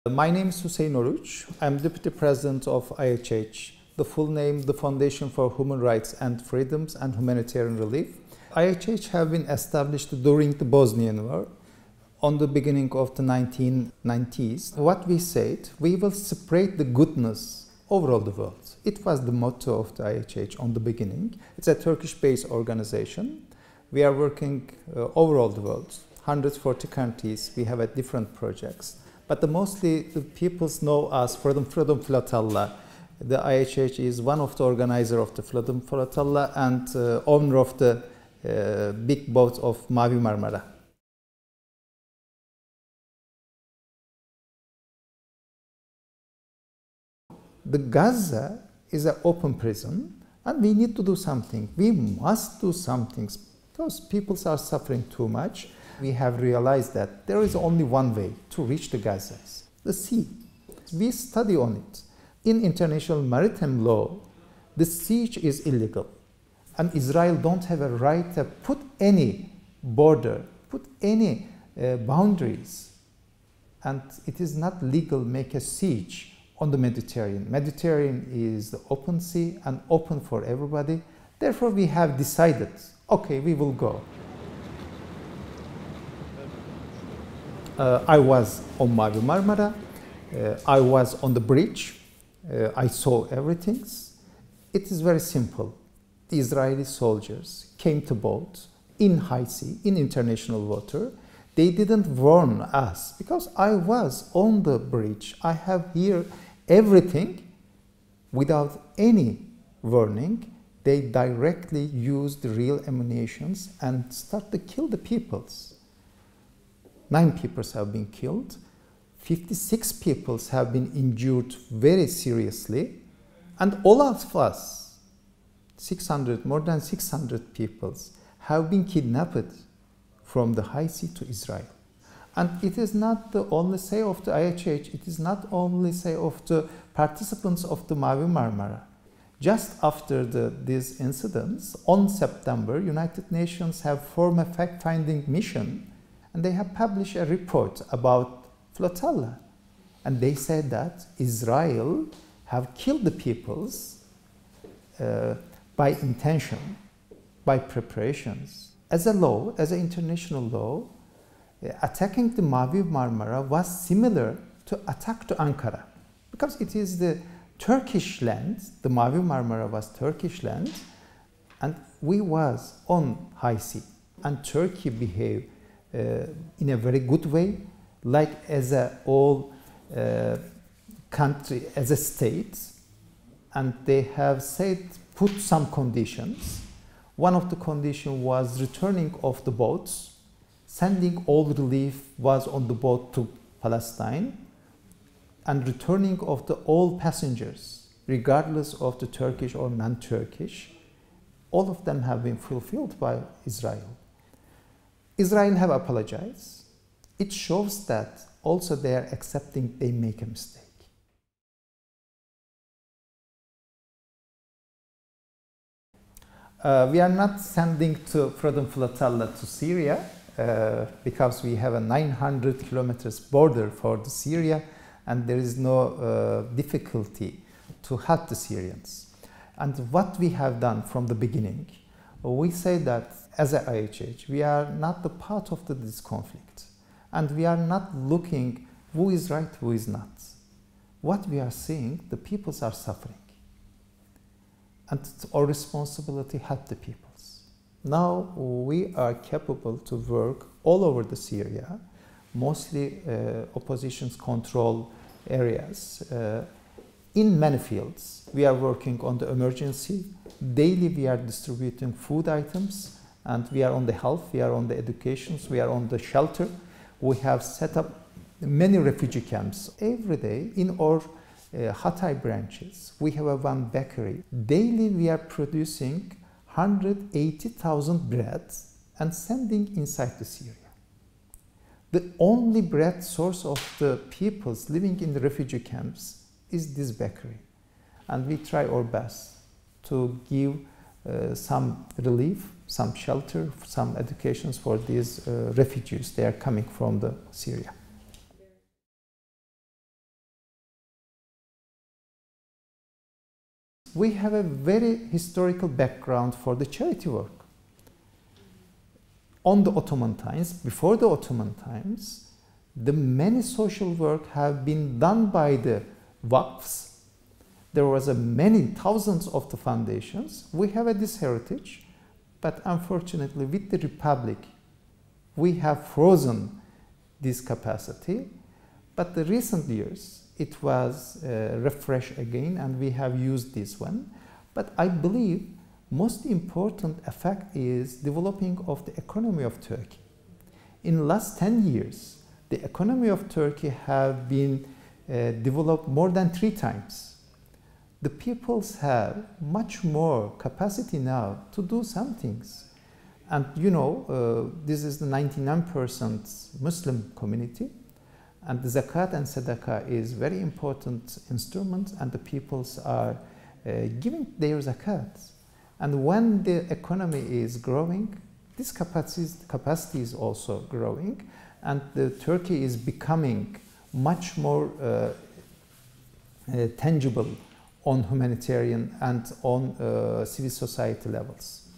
My name is Hussein Oroush. I'm Deputy President of IHH, the full name, the Foundation for Human Rights and Freedoms and Humanitarian Relief. IHH have been established during the Bosnian War on the beginning of the 1990s. What we said, we will spread the goodness over all the world. It was the motto of the IHH on the beginning. It's a Turkish-based organization. We are working over all the world, 140 countries. We have different projects. But mostly the people know us for the Freedom Flotilla. The IHH is one of the organizers of the Freedom Flotilla and owner of the big boat of Mafia Marmara. The Gaza is an open prison and we need to do something. We must do something because people are suffering too much. We have realized that there is only one way to reach the Gazas, the sea. We study on it. In international maritime law, the siege is illegal. And Israel don't have a right to put any border, put any boundaries. And it is not legal to make a siege on the Mediterranean. Mediterranean is the open sea and open for everybody. Therefore, we have decided, okay, we will go. I was on Mafia Marmara, I was on the bridge, I saw everything. It is very simple. The Israeli soldiers came to boat in high sea, in international water. They didn't warn us because I was on the bridge. I have here everything without any warning. They directly used real ammunitions and start to kill the peoples. 9 people have been killed, 56 people have been injured very seriously, and all of us, more than 600 people, have been kidnapped from the high sea to Israel. And it is not the only say of the IHH, it is not only say of the participants of the Mafia Marmara. Just after these incidents, on September, United Nations have formed a fact-finding mission and they have published a report about flotilla. And they said that Israel have killed the peoples by intention, by preparations. As a law, as an international law, attacking the Mafia Marmara was similar to attack to Ankara. Because it is the Turkish land, the Mafia Marmara was Turkish land, and we was on high sea. And Turkey behaved in a very good way, like as a all country, as a state, and they have said, put some conditions. One of the conditions was returning of the boats, sending all relief was on the boat to Palestine, and returning of all passengers, regardless of the Turkish or non-Turkish. All of them have been fulfilled by Israel. Israel have apologized. It shows that also they are accepting they make a mistake. We are not sending to Freedom Flotilla to Syria because we have a 900 kilometers border for the Syria and there is no difficulty to help the Syrians. And what we have done from the beginning, we say that as a IHH, we are not the part of this conflict. And we are not looking who is right, who is not. What we are seeing, the peoples are suffering. And it's our responsibility to help the peoples. Now we are capable to work all over the Syria, mostly opposition's control areas. In many fields, we are working on the emergency. Daily we are distributing food items and we are on the health, we are on the education, we are on the shelter. We have set up many refugee camps. Every day in our Hatay branches, we have one bakery. Daily we are producing 180,000 breads and sending inside the Syria. The only bread source of the peoples living in the refugee camps is this bakery. And we try our best to give some relief, some shelter, some education for these refugees. They are coming from Syria. we have a very historical background for the charity work. On the Ottoman times, before the Ottoman times, the many social work have been done by the Waqfs. There was many thousands of the foundations. We have this heritage, but unfortunately with the Republic, we have frozen this capacity. But the recent years, it was refreshed again, and we have used this one. But I believe most important effect is developing of the economy of Turkey. In the last 10 years, the economy of Turkey have been developed more than 3 times. The peoples have much more capacity now to do some things. And you know, this is the 99% Muslim community, and the zakat and sadaqah is very important instrument, and the peoples are giving their zakat. And when the economy is growing, this capacity is also growing, and Turkey is becoming much more tangible on humanitarian and on civil society levels.